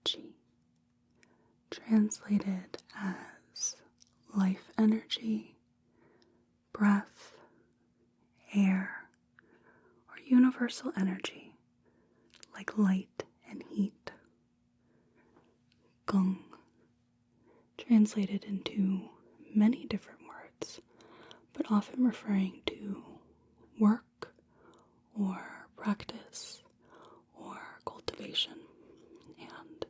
Qi, translated as life energy, breath, air, or universal energy like light and heat. Gong, translated into many different words, but often referring to work or practice or cultivation. And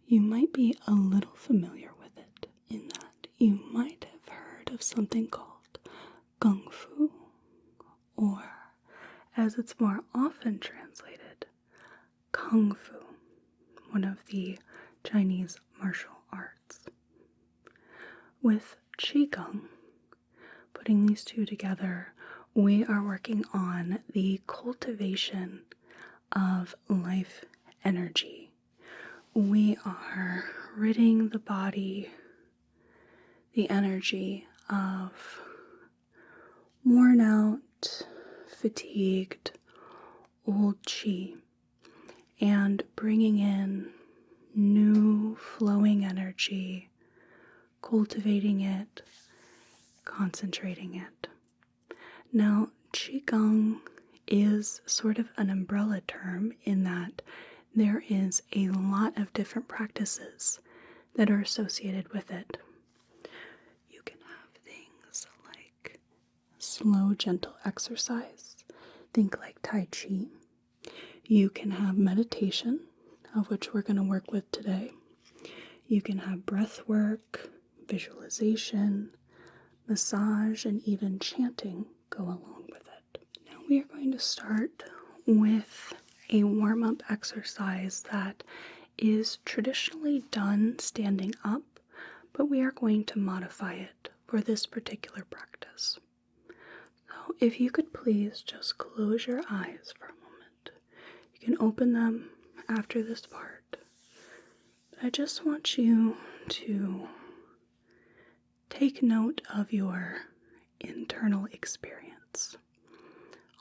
you might be a little familiar with it in that you might have heard of something called Kung Fu, or as it's more often translated, Kung Fu, one of the Chinese martial arts. With Qi Gong, putting these two together, we are working on the cultivation of life energy. We are ridding the body, the energy of worn out, fatigued, old Qi, and bringing in new flowing energy, cultivating it, concentrating it. Now, Qi Gong is sort of an umbrella term in that there is a lot of different practices that are associated with it. You can have things like slow, gentle exercise, think like Tai Chi. You can have meditation, of which we're going to work with today. You can have breath work, visualization, massage, and even chanting go along with it. Now we are going to start with a warm-up exercise that is traditionally done standing up, but we are going to modify it for this particular practice. So if you could please just close your eyes for a moment. You can open them after this part. I just want you to take note of your internal experience,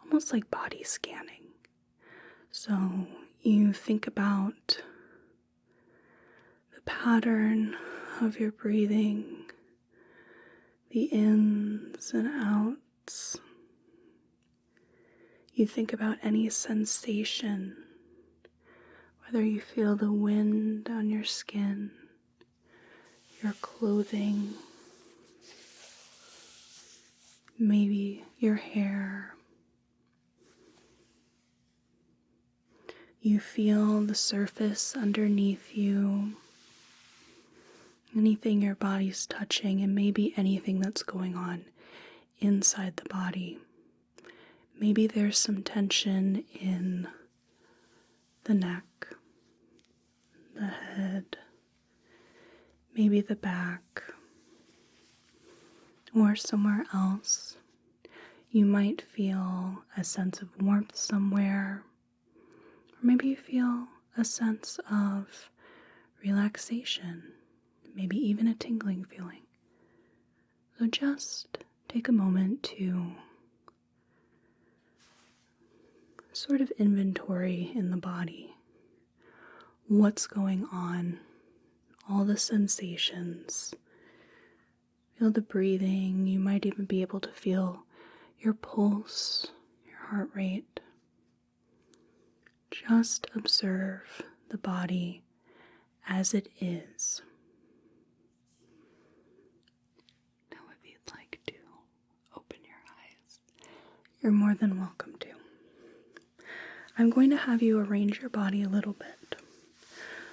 almost like body scanning. So you think about the pattern of your breathing, the ins and outs. You think about any sensation, whether you feel the wind on your skin, your clothing, maybe your hair. You feel the surface underneath you, anything your body's touching, and maybe anything that's going on inside the body. Maybe there's some tension in the neck, the head, maybe the back, or somewhere else. You might feel a sense of warmth somewhere, or maybe you feel a sense of relaxation, maybe even a tingling feeling. So just take a moment to sort of inventory in the body. What's going on? All the sensations. Feel the breathing. You might even be able to feel your pulse, your heart rate. Just observe the body as it is. Now, if you'd like to open your eyes, you're more than welcome to. I'm going to have you arrange your body a little bit.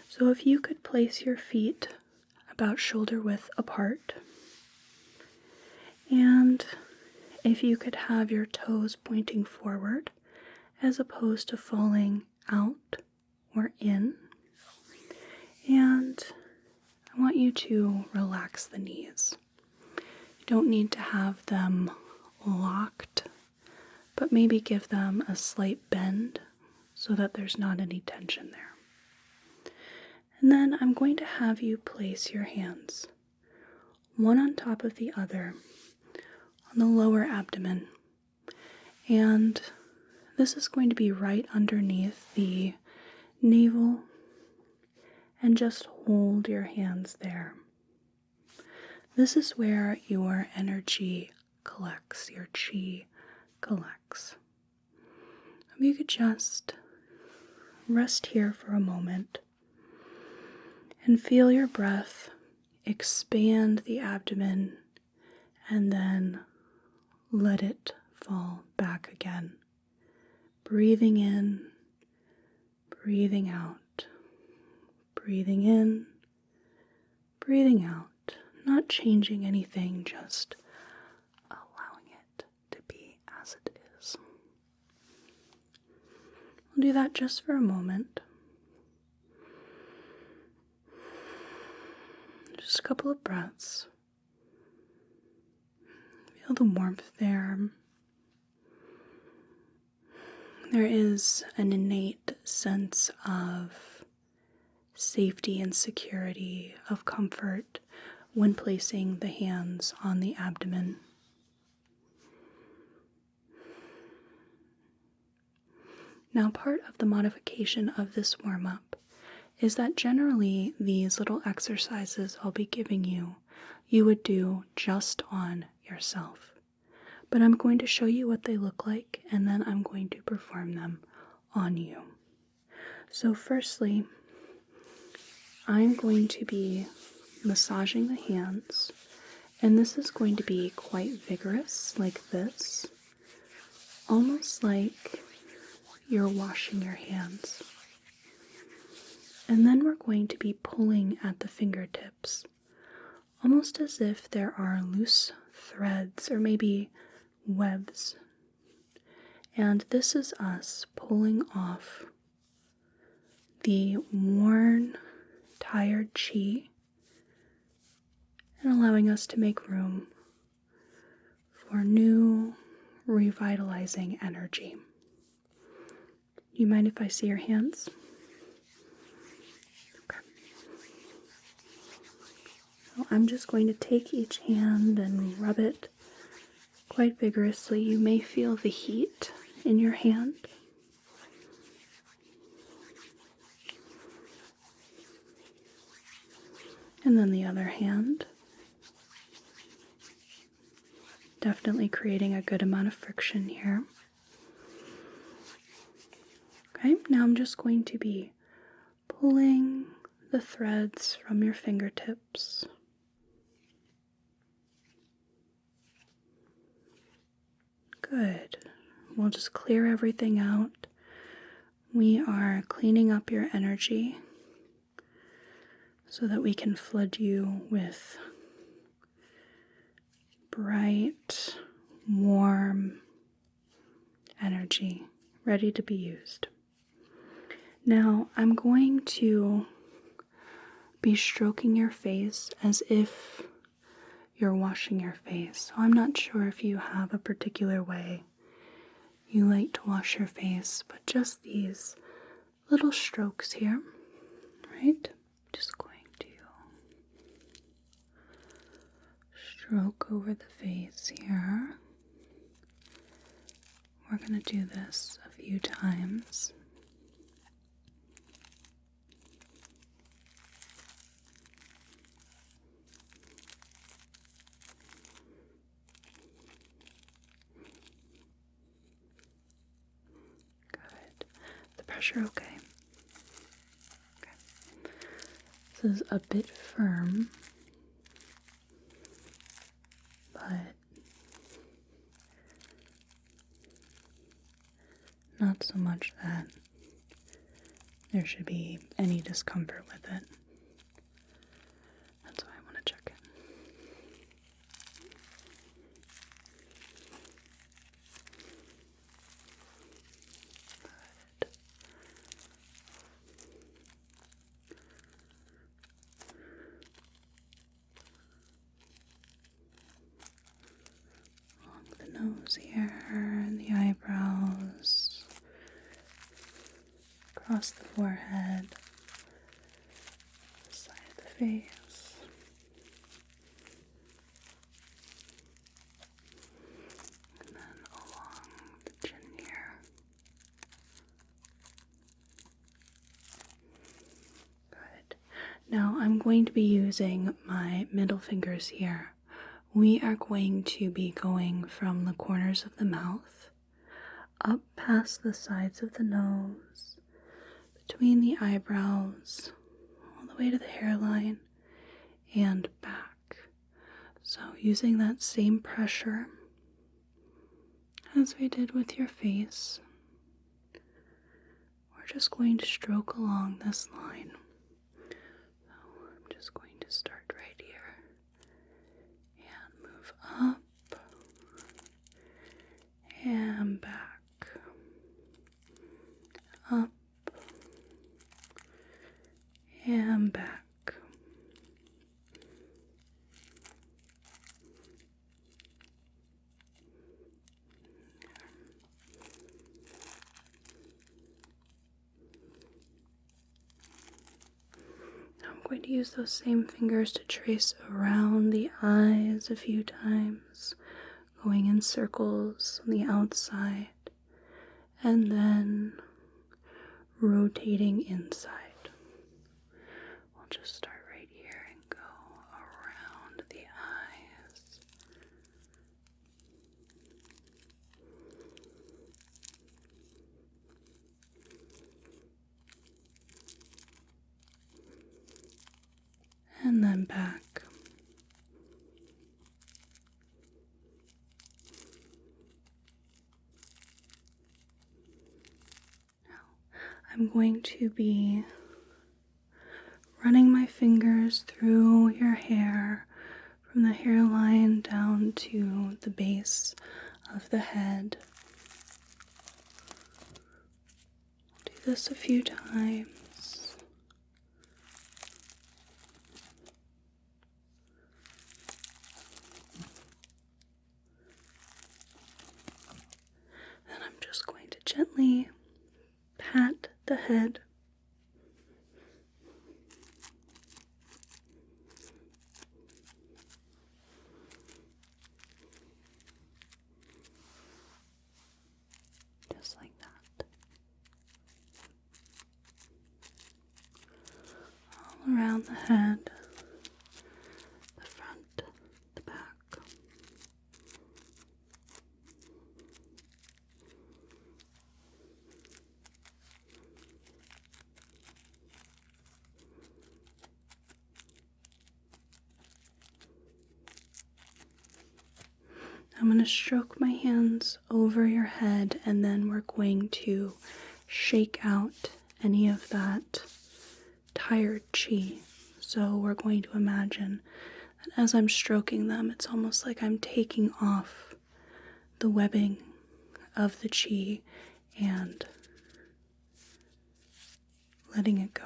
So if you could place your feet about shoulder width apart, and if you could have your toes pointing forward as opposed to falling out or in. And I want you to relax the knees. You don't need to have them locked, but maybe give them a slight bend so that there's not any tension there. And then I'm going to have you place your hands, one on top of the other, on the lower abdomen. And this is going to be right underneath the navel and just hold your hands there. This is where your energy collects, your Qi collects. You could just rest here for a moment and feel your breath expand the abdomen and then let it fall back again. Breathing in, breathing out, breathing in, breathing out, not changing anything, just allowing it to be as it is. We'll do that just for a moment. Just a couple of breaths. Feel the warmth there. There is an innate sense of safety and security, of comfort when placing the hands on the abdomen. Now, part of the modification of this warm-up is that generally these little exercises I'll be giving you, you would do just on yourself. But I'm going to show you what they look like, and then I'm going to perform them on you. So firstly, I'm going to be massaging the hands, and this is going to be quite vigorous, like this, almost like you're washing your hands. And then we're going to be pulling at the fingertips, almost as if there are loose threads or maybe webs. And this is us pulling off the worn, tired Qi and allowing us to make room for new, revitalizing energy. You mind if I see your hands? Okay. So I'm just going to take each hand and rub it quite vigorously. You may feel the heat in your hand. And then the other hand. Definitely creating a good amount of friction here. Okay, now I'm just going to be pulling the threads from your fingertips. Good. We'll just clear everything out. We are cleaning up your energy so that we can flood you with bright, warm energy ready to be used. Now, I'm going to be stroking your face as if you're washing your face. So I'm not sure if you have a particular way you like to wash your face, but just these little strokes here, right? Just going to stroke over the face here. We're going to do this a few times. Pressure okay? Okay. This is a bit firm, but not so much that there should be any discomfort with it. That's why I want to check it. Nose here, and the eyebrows, across the forehead, the side of the face, and then along the chin here. Good. Now I'm going to be using my middle fingers here. We are going to be going from the corners of the mouth, up past the sides of the nose, between the eyebrows, all the way to the hairline, and back. So using that same pressure as we did with your face, we're just going to stroke along this line. So I'm just going to start right here and move up and back, up and back. I'm going to use those same fingers to trace around the eyes a few times, going in circles on the outside, and then rotating inside. We'll just start right here and go around the eyes. And then back. Now, I'm going to be running my fingers through your hair, from the hairline down to the base of the head. Do this a few times. Then I'm just going to gently pat the head. Just like that. All around the head, the front, the back. I'm going to stroke my hands over your head, and then we're going to shake out any of that tired chi. So we're going to imagine that as I'm stroking them, it's almost like I'm taking off the webbing of the chi and letting it go.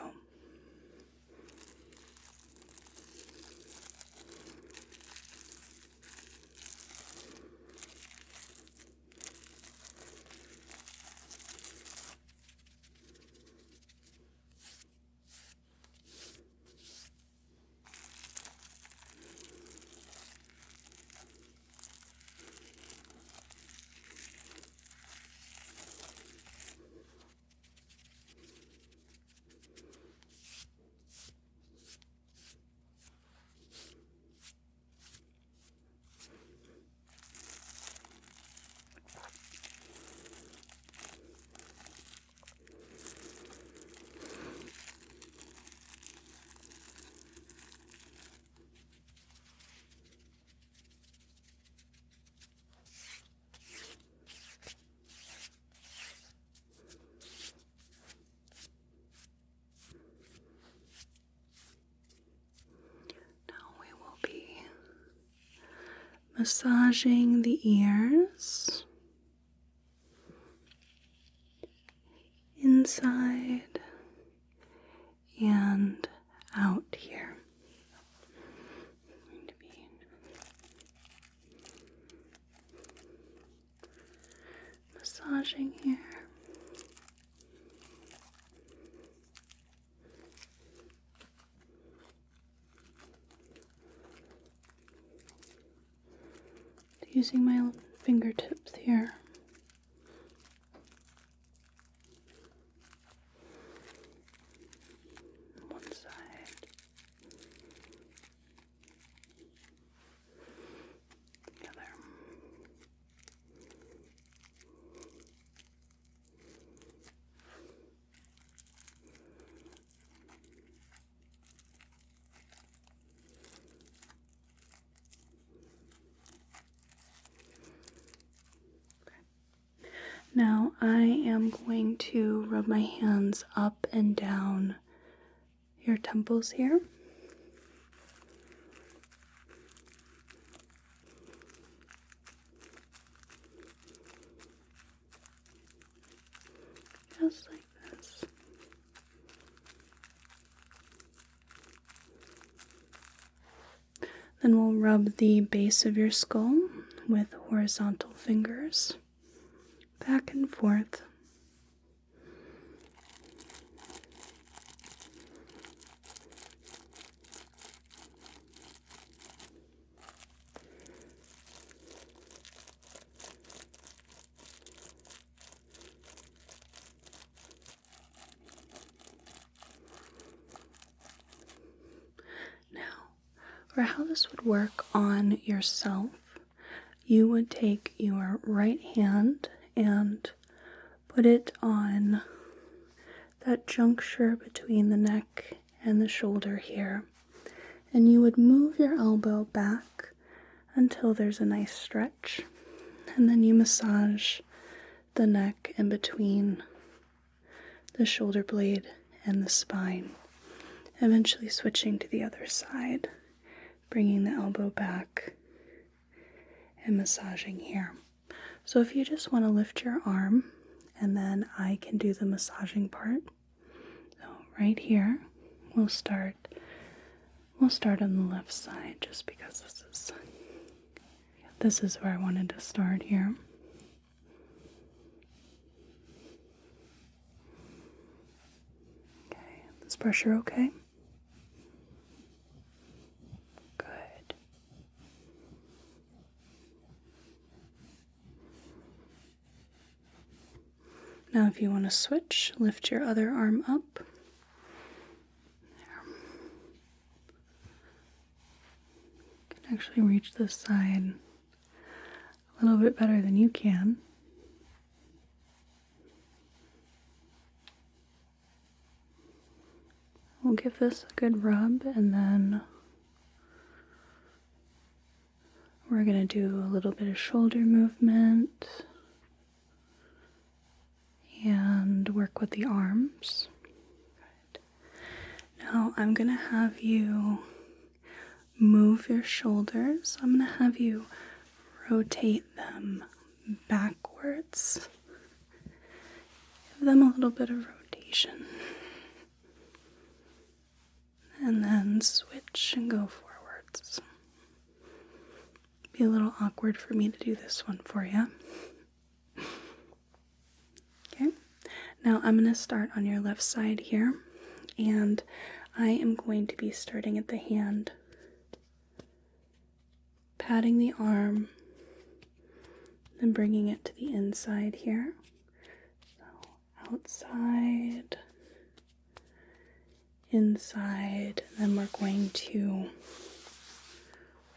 Massaging the ears, inside and out here. I'm going to be massaging here. Using my fingertips here. One side. Now I am going to rub my hands up and down your temples here. Just like this. Then we'll rub the base of your skull with horizontal fingers, back and forth. For how this would work on yourself, you would take your right hand and put it on that juncture between the neck and the shoulder here, and you would move your elbow back until there's a nice stretch, and then you massage the neck in between the shoulder blade and the spine, eventually switching to the other side, bringing the elbow back and massaging here. So if you just want to lift your arm, and then I can do the massaging part. So right here, we'll start on the left side, just because this is where I wanted to start here. Okay, is pressure okay? Now if you want to switch, lift your other arm up. There. You can actually reach this side a little bit better than you can. We'll give this a good rub, and then we're going to do a little bit of shoulder movement and work with the arms. Good. Now I'm going to have you move your shoulders. I'm going to have you rotate them backwards. Give them a little bit of rotation. And then switch and go forwards. Be a little awkward for me to do this one for you. Okay, now I'm going to start on your left side here, and I am going to be starting at the hand, patting the arm, then bringing it to the inside here. So outside, inside, and then we're going to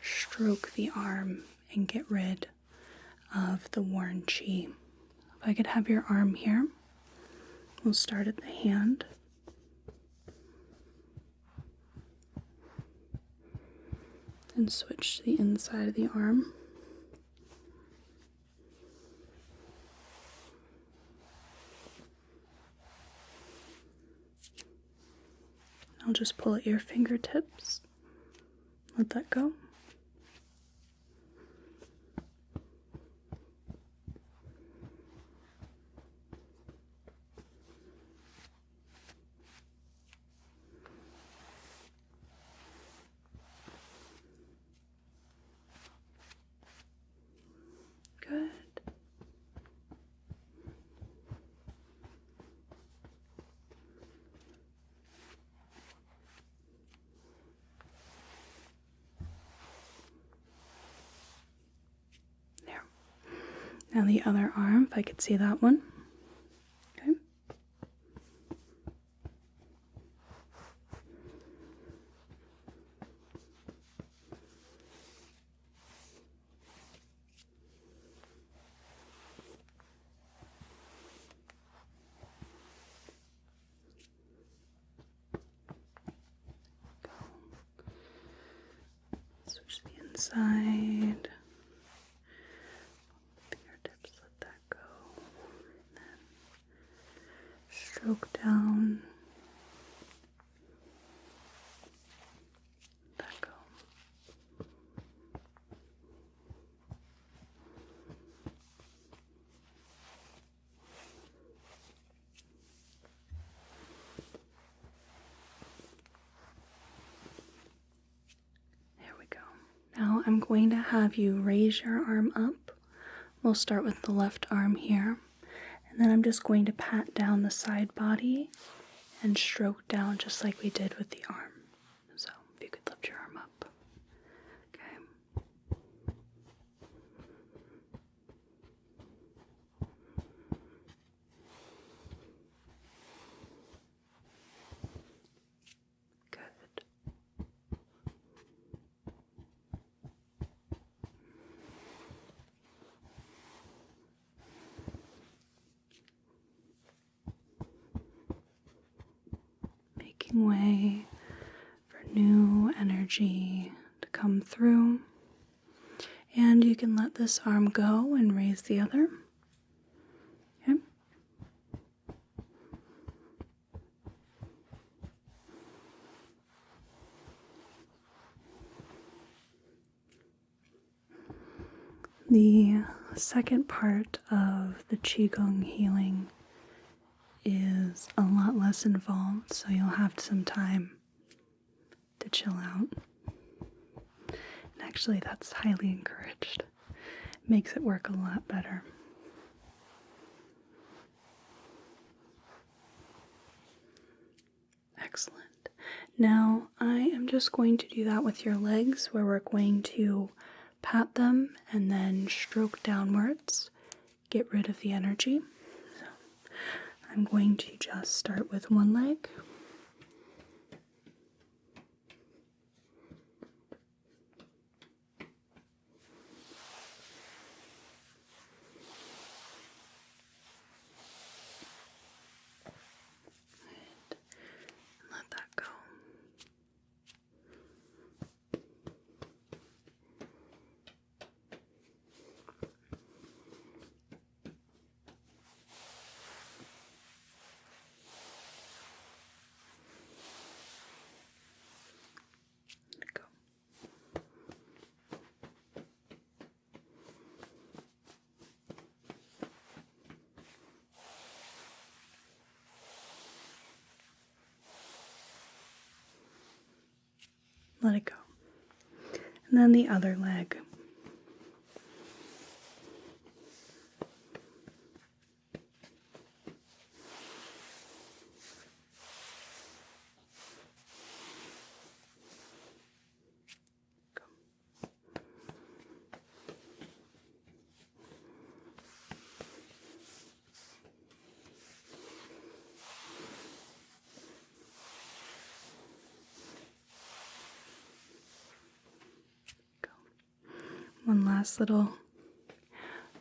stroke the arm and get rid of the worn chi. If I could have your arm here, we'll start at the hand. And switch to the inside of the arm. I'll just pull at your fingertips. Let that go. Good. There. Now the other arm, if I could see that one. Okay. Switch to the inside. Fingertips, let that go. I'm going to have you raise your arm up. We'll start with the left arm here. And then I'm just going to pat down the side body and stroke down just like we did with the arm. So if you could lift your arm up. Okay. Good. Making way for new energy to come through. And you can let this arm go and raise the other. Okay. The second part of the Qi Gong healing is a lot less involved, so you'll have some time to chill out. And actually, that's highly encouraged. Makes it work a lot better. Excellent. Now, I am just going to do that with your legs, where we're going to pat them and then stroke downwards, get rid of the energy. So, I'm going to just start with one leg. Let that go. Let it go. And then the other leg. Go. One last little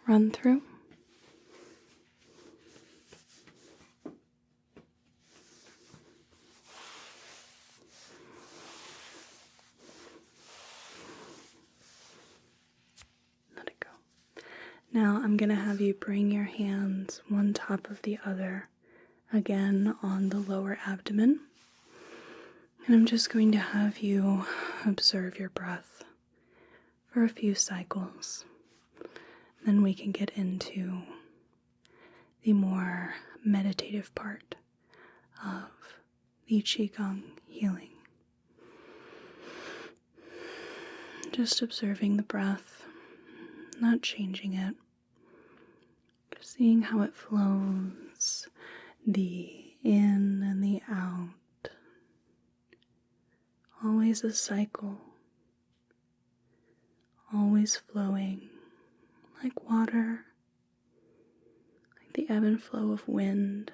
run through. Let it go. Now I'm going to have you bring your hands one top of the other again on the lower abdomen. And I'm just going to have you observe your breath for a few cycles. Then we can get into the more meditative part of the Qi Gong healing. Just observing the breath, not changing it, just seeing how it flows, the in and the out. Always a cycle, always flowing like water, like the ebb and flow of wind,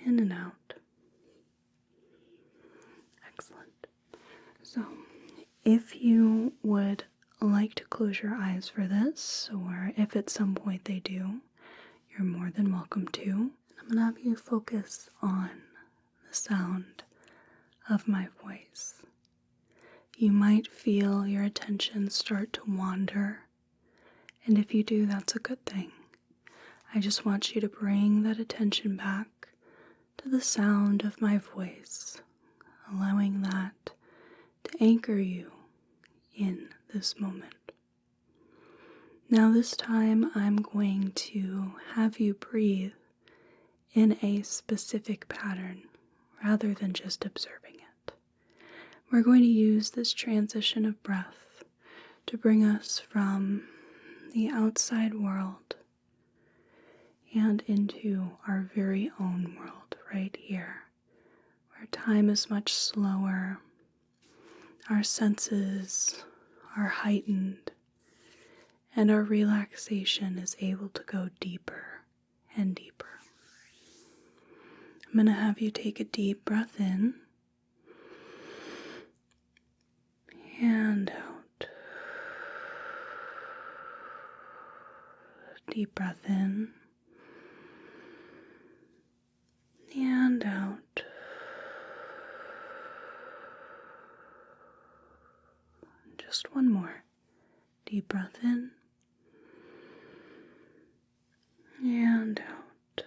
in and out. Excellent. So, if you would like to close your eyes for this, or if at some point they do, you're more than welcome to. I'm going to have you focus on the sound of my voice. You might feel your attention start to wander, and if you do, that's a good thing. I just want you to bring that attention back to the sound of my voice, allowing that to anchor you in this moment. Now this time I'm going to have you breathe in a specific pattern rather than just observing it. We're going to use this transition of breath to bring us from the outside world and into our very own world right here, where time is much slower, our senses are heightened, and our relaxation is able to go deeper and deeper. I'm going to have you take a deep breath in and out. Deep breath in and out. Just one more. Deep breath in and out.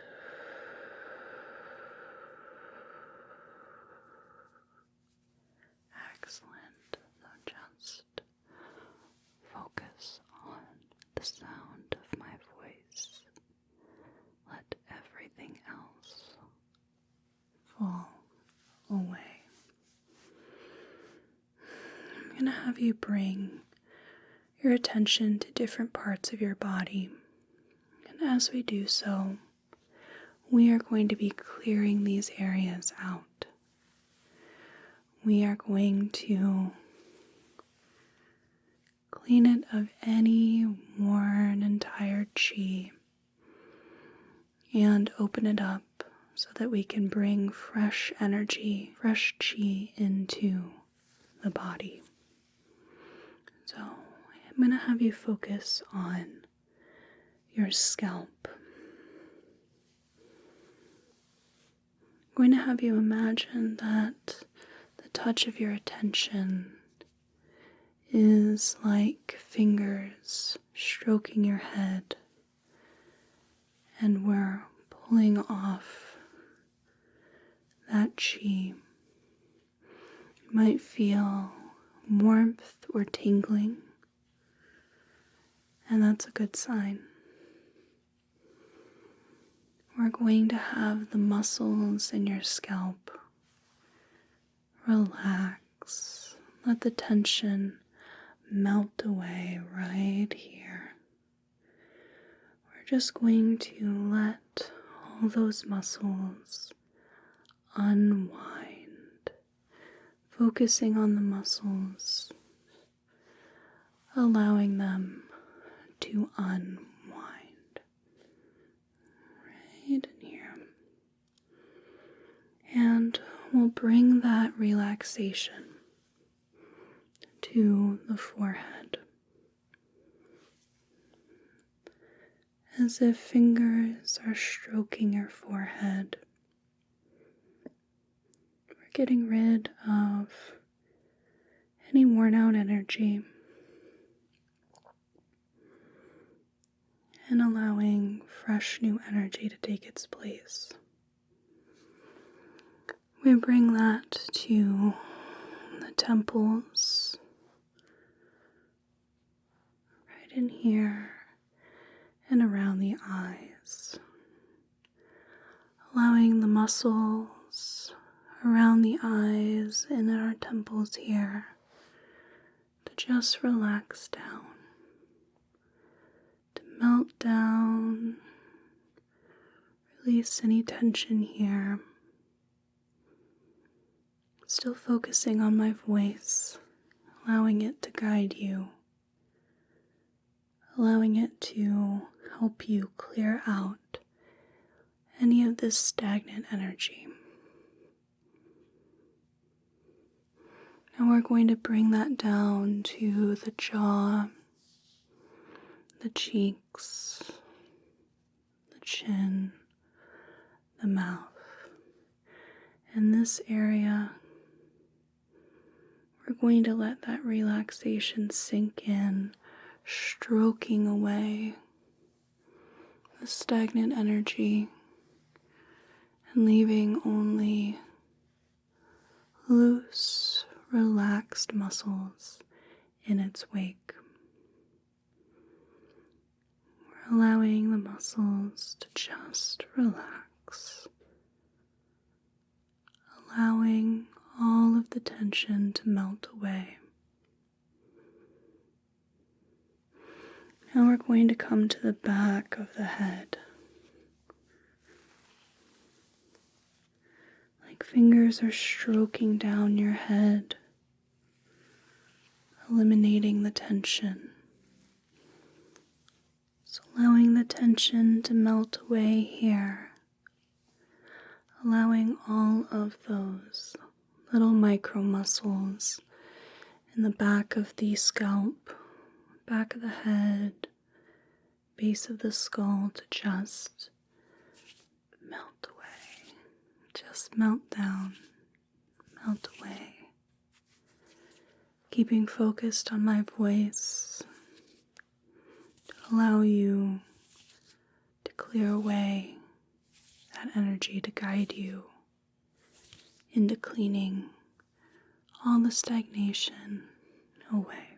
Excellent. Now just focus on the sound of my voice. Let everything else fall away. I'm going to have you bring your attention to different parts of your body. And as we do so, we are going to be clearing these areas out. We are going to clean it of any worn and tired qi and open it up so that we can bring fresh energy, fresh qi into the body. So I'm going to have you focus on your scalp. I'm going to have you imagine that the touch of your attention is like fingers stroking your head, and we're pulling off that qi. You might feel warmth or tingling, and that's a good sign. We're going to have the muscles in your scalp relax. Let the tension melt away right here. We're just going to let all those muscles unwind, focusing on the muscles, allowing them to unwind. Right in here. And we'll bring that relaxation to the forehead, as if fingers are stroking your forehead. We're getting rid of any worn out energy and allowing fresh new energy to take its place. We bring that to the temples, right in here and around the eyes, allowing the muscles around the eyes and in our temples here to just relax down, to melt down, release any tension here. Still focusing on my voice, allowing it to guide you, allowing it to help you clear out any of this stagnant energy. Now we're going to bring that down to the jaw, the cheeks, the chin, the mouth. In this area, we're going to let that relaxation sink in, stroking away the stagnant energy and leaving only loose, relaxed muscles in its wake. We're allowing the muscles to just relax, allowing all of the tension to melt away. Now we're going to come to the back of the head. Like fingers are stroking down your head, eliminating the tension. So allowing the tension to melt away here. Allowing all of those little micro muscles in the back of the scalp, back of the head, base of the skull to just melt away. Just melt down, melt away. Keeping focused on my voice to allow you to clear away that energy to guide you into cleaning all the stagnation away.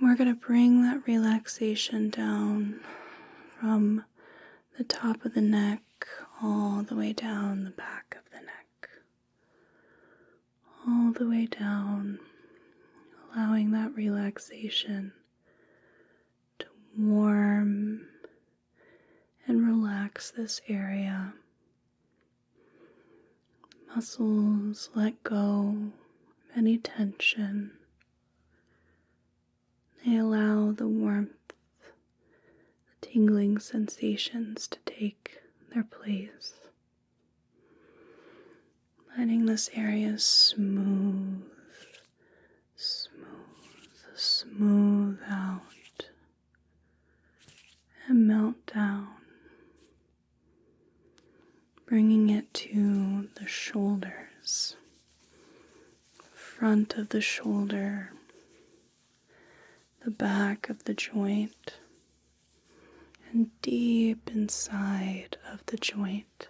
We're going to bring that relaxation down from the top of the neck all the way down the back of the neck. All the way down, allowing that relaxation to warm and relax this area. Muscles let go of any tension. They allow the warmth, the tingling sensations to take their place. Letting this area smooth out and melt down. Bringing it to the shoulders, front of the shoulder, the back of the joint, and deep inside of the joint.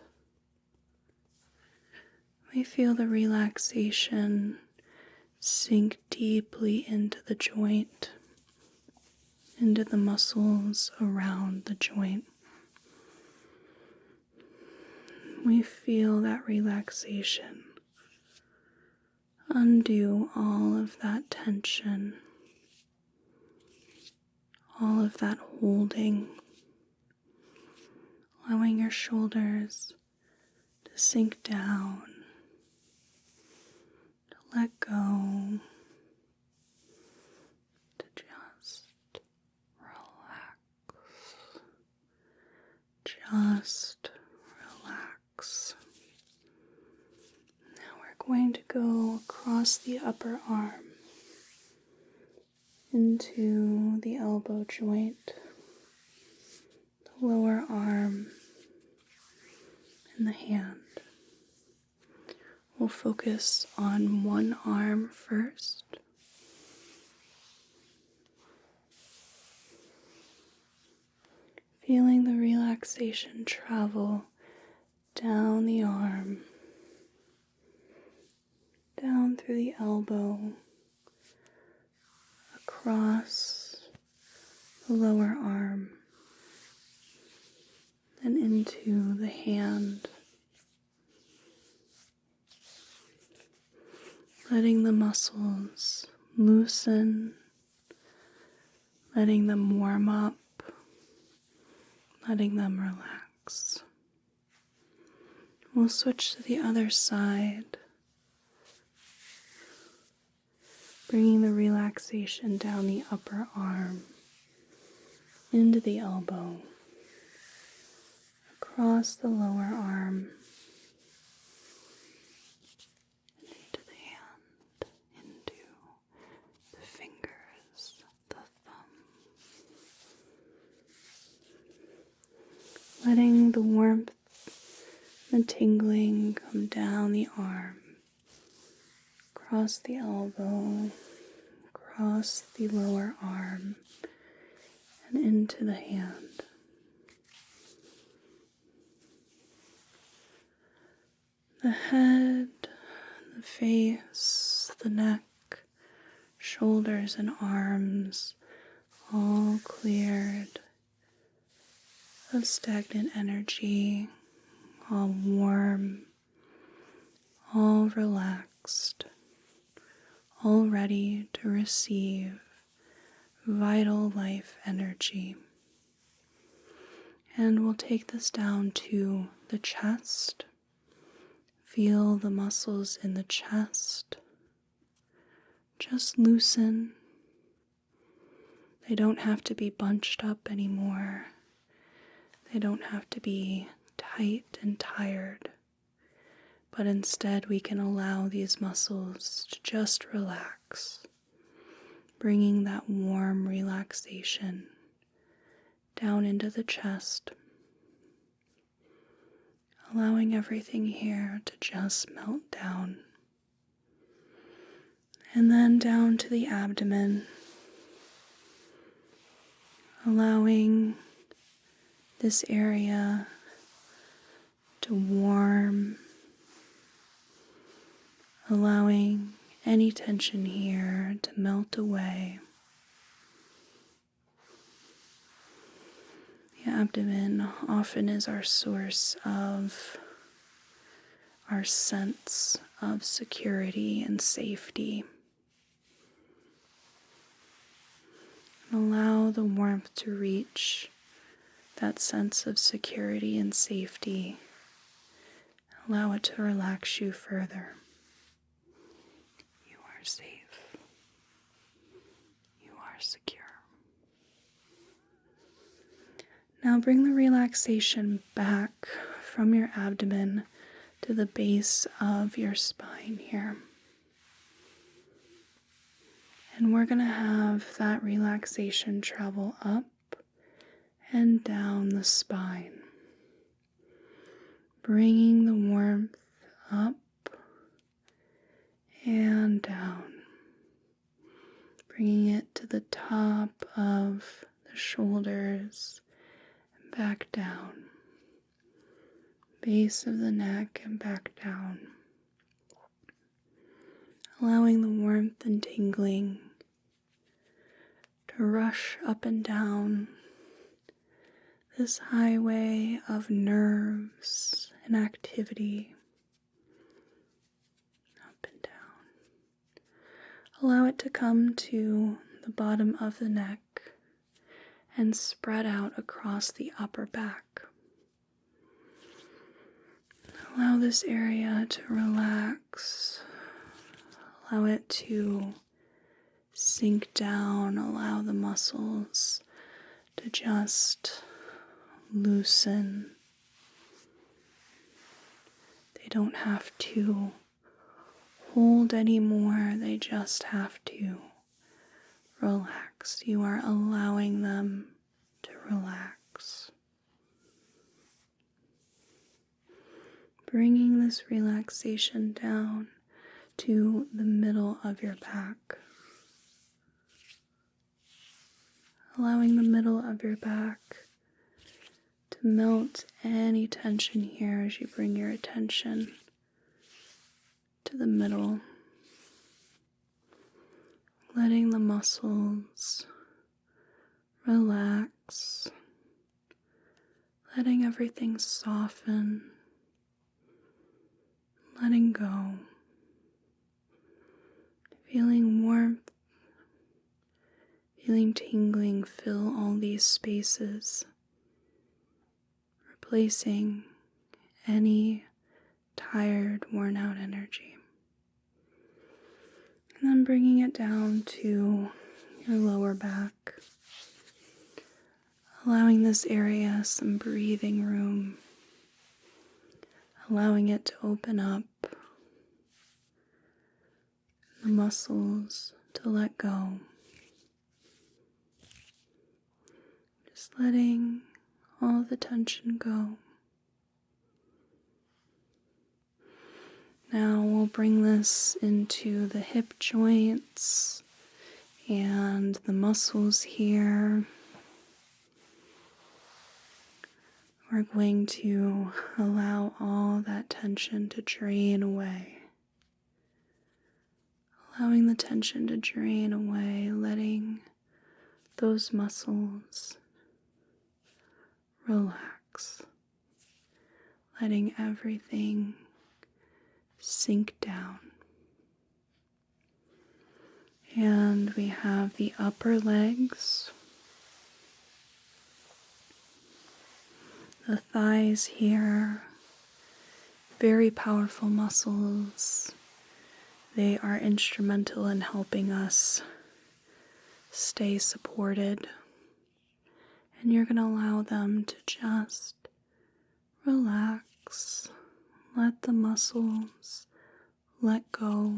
We feel the relaxation sink deeply into the joint, into the muscles around the joint. We feel that relaxation undo all of that tension, all of that holding, allowing your shoulders to sink down, to let go, to just relax, just relax. Now we're going to go across the upper arm into the elbow joint, the lower arm, and the hand. We'll focus on one arm first. Feeling the relaxation travel down the arm, down through the elbow, across the lower arm, and into the hand. Letting the muscles loosen, letting them warm up, letting them relax. We'll switch to the other side, bringing the relaxation down the upper arm, into the elbow, across the lower arm, into the hand, into the fingers, the thumb. Letting the warmth, the tingling come down the arm, across the elbow, across the lower arm, and into the hand. The head, the face, the neck, shoulders and arms, all cleared of stagnant energy, all warm, all relaxed, all ready to receive vital life energy. And we'll take this down to the chest. Feel the muscles in the chest just loosen. They don't have to be bunched up anymore. They don't have to be tight and tired. But instead we can allow these muscles to just relax, bringing that warm relaxation down into the chest, allowing everything here to just melt down. And then down to the abdomen, allowing this area to warm, allowing any tension here to melt away. The abdomen often is our source of our sense of security and safety. And allow the warmth to reach that sense of security and safety. Allow it to relax you further. You are safe. You are secure. Now bring the relaxation back from your abdomen to the base of your spine here. And we're going to have that relaxation travel up and down the spine, bringing the warmth up and down, bringing it to the top of the shoulders and back down, base of the neck and back down, allowing the warmth and tingling to rush up and down this highway of nerves and activity, up and down. Allow it to come to the bottom of the neck and spread out across the upper back. Allow this area to relax. Allow it to sink down. Allow the muscles to just loosen. They don't have to hold anymore. They just have to relax. You are allowing them to relax. Bringing this relaxation down to the middle of your back. Allowing the middle of your back to melt any tension here as you bring your attention to the middle. Letting the muscles relax. Letting everything soften. Letting go. Feeling warmth. Feeling tingling fill all these spaces, replacing any tired, worn out energy. And then bringing it down to your lower back, allowing this area some breathing room, allowing it to open up, the muscles to let go. Just letting all the tension go. Now we'll bring this into the hip joints and the muscles here. We're going to allow all that tension to drain away. Allowing the tension to drain away, letting those muscles relax, letting everything sink down. And we have the upper legs, the thighs here, very powerful muscles. They are instrumental in helping us stay supported. And you're going to allow them to just relax, let the muscles let go.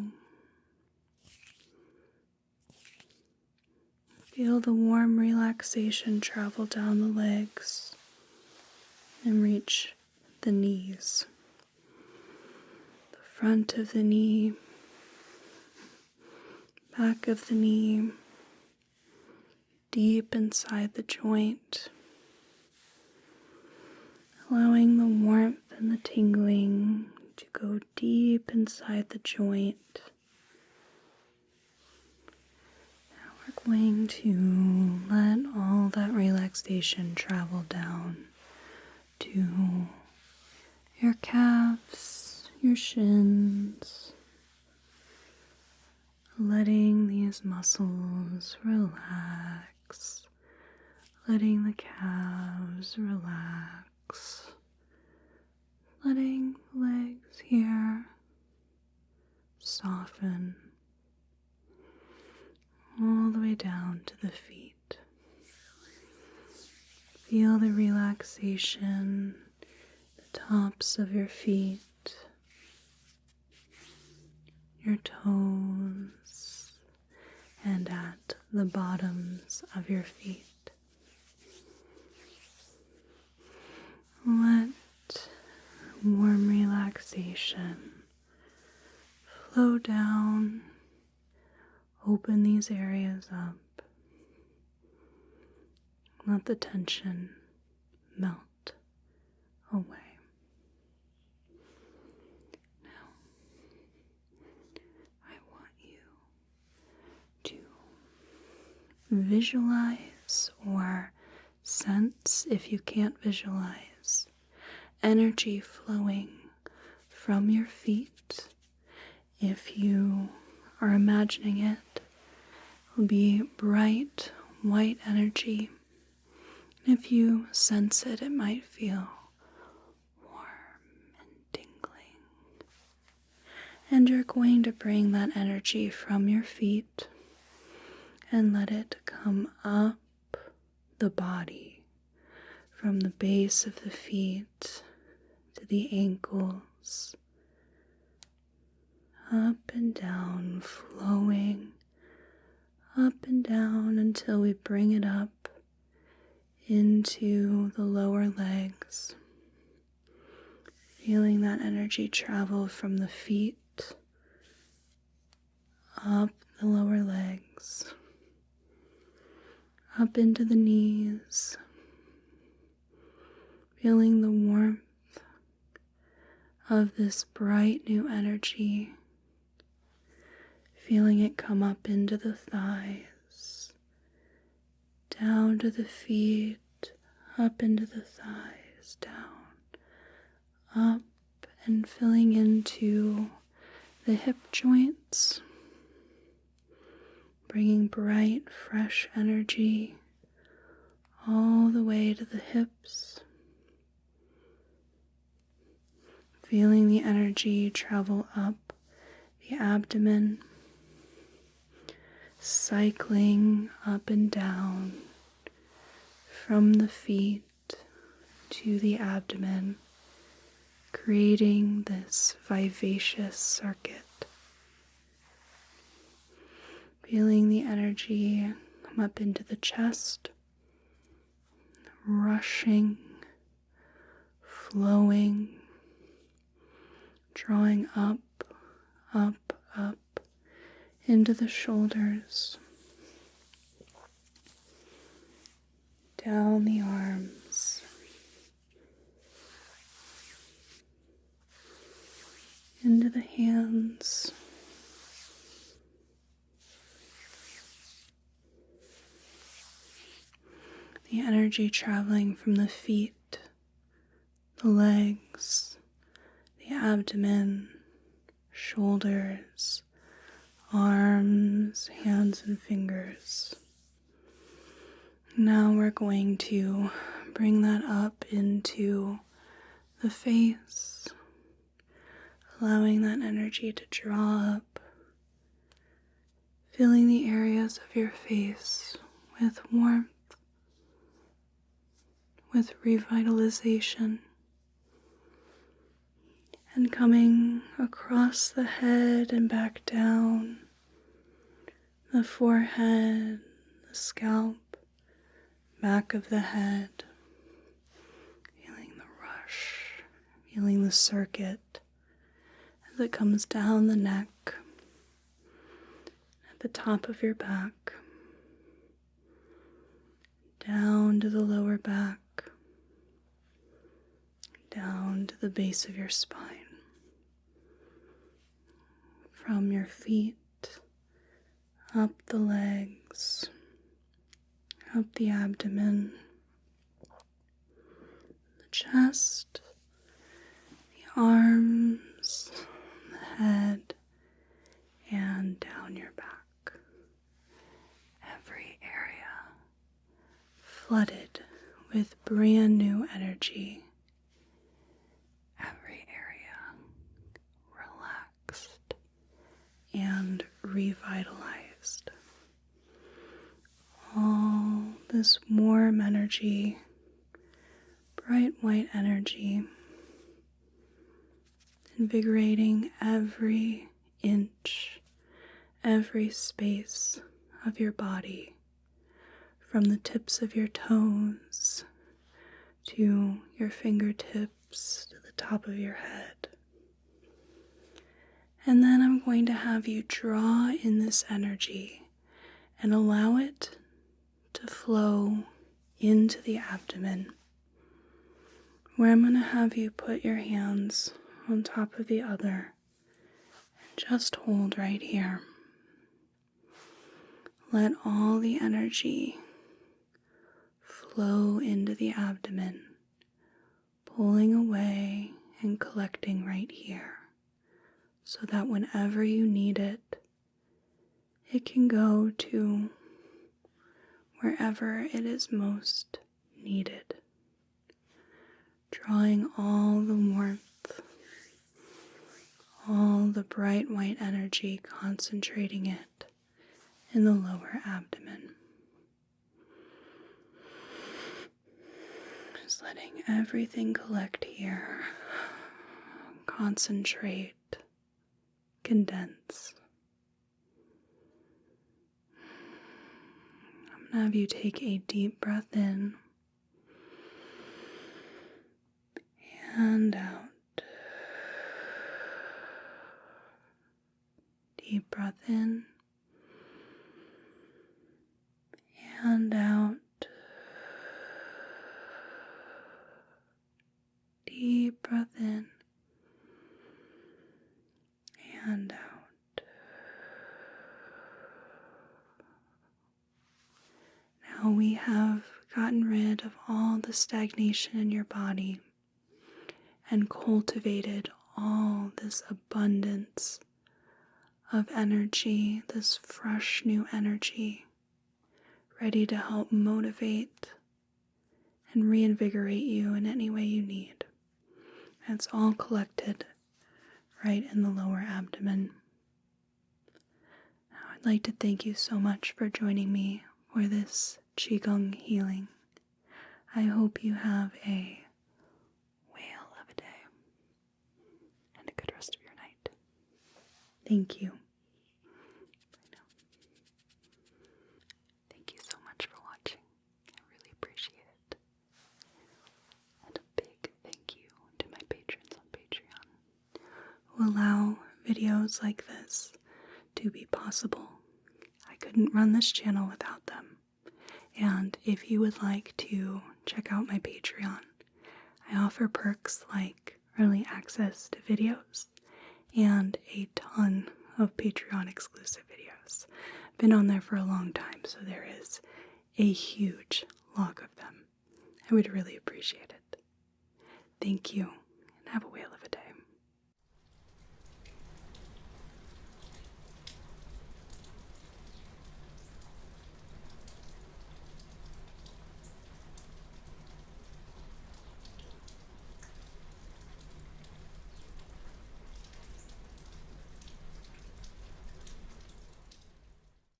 Feel the warm relaxation travel down the legs and reach the knees. The front of the knee, back of the knee, deep inside the joint, allowing the warmth and the tingling to go deep inside the joint. Now we're going to let all that relaxation travel down to your calves, your shins, letting these muscles relax, letting the calves relax, letting the legs here soften all the way down to the feet. Feel the relaxation, the tops of your feet, your toes, and at the bottoms of your feet. Let warm relaxation flow down, open these areas up, let the tension melt away. Now, I want you to visualize or sense, if you can't visualize, energy flowing from your feet. If you are imagining it, it will be bright white energy. If you sense it, it might feel warm and tingling. And you're going to bring that energy from your feet and let it come up the body, from the base of the feet to the ankles, up and down, flowing up and down until we bring it up into the lower legs, feeling that energy travel from the feet up the lower legs, up into the knees, feeling the warmth of this bright new energy, feeling it come up into the thighs, down to the feet, up into the thighs, down, up, and filling into the hip joints, bringing bright, fresh energy all the way to the hips, feeling the energy travel up the abdomen, cycling up and down from the feet to the abdomen, creating this vivacious circuit. Feeling the energy come up into the chest, rushing, flowing, drawing up, up, up into the shoulders, down the arms, into the hands, the energy traveling from the feet, the legs, the abdomen, shoulders, arms, hands, and fingers. Now we're going to bring that up into the face, allowing that energy to draw up, filling the areas of your face with warmth, with revitalization, and coming across the head and back down, the forehead, the scalp, back of the head, feeling the rush, feeling the circuit as it comes down the neck, at the top of your back, down to the lower back, down to the base of your spine, from your feet, up the legs, up the abdomen, the chest, the arms, the head, and down your back. Every area flooded with brand new energy. Every area relaxed and revitalized. All this warm energy, bright white energy, invigorating every inch, every space of your body, from the tips of your toes to your fingertips to the top of your head. And then I'm going to have you draw in this energy and allow it to flow into the abdomen, where I'm going to have you put your hands on top of the other and just hold right here. Let all the energy flow into the abdomen, pulling away and collecting right here, so that whenever you need it, it can go to wherever it is most needed, drawing all the warmth, all the bright white energy, concentrating it in the lower abdomen. Just letting everything collect here, concentrate, condense. I'm going to have you take a deep breath in and out. Deep breath in and out. Deep breath in and out. Now we have gotten rid of all the stagnation in your body and cultivated all this abundance of energy, this fresh new energy, ready to help motivate and reinvigorate you in any way you need. And it's all collected right in the lower abdomen. Now I'd like to thank you so much for joining me for this Qi Gong healing. I hope you have a whale of a day and a good rest of your night. Thank you. Bye now. Thank you so much for watching. I really appreciate it. And a big thank you to my patrons on Patreon who allow videos like this to be possible. I couldn't run this channel without them. And if you would like to check out my Patreon, I offer perks like early access to videos and a ton of Patreon exclusive videos. Been on there for a long time, so there is a huge log of them. I would really appreciate it. Thank you, and have a whale of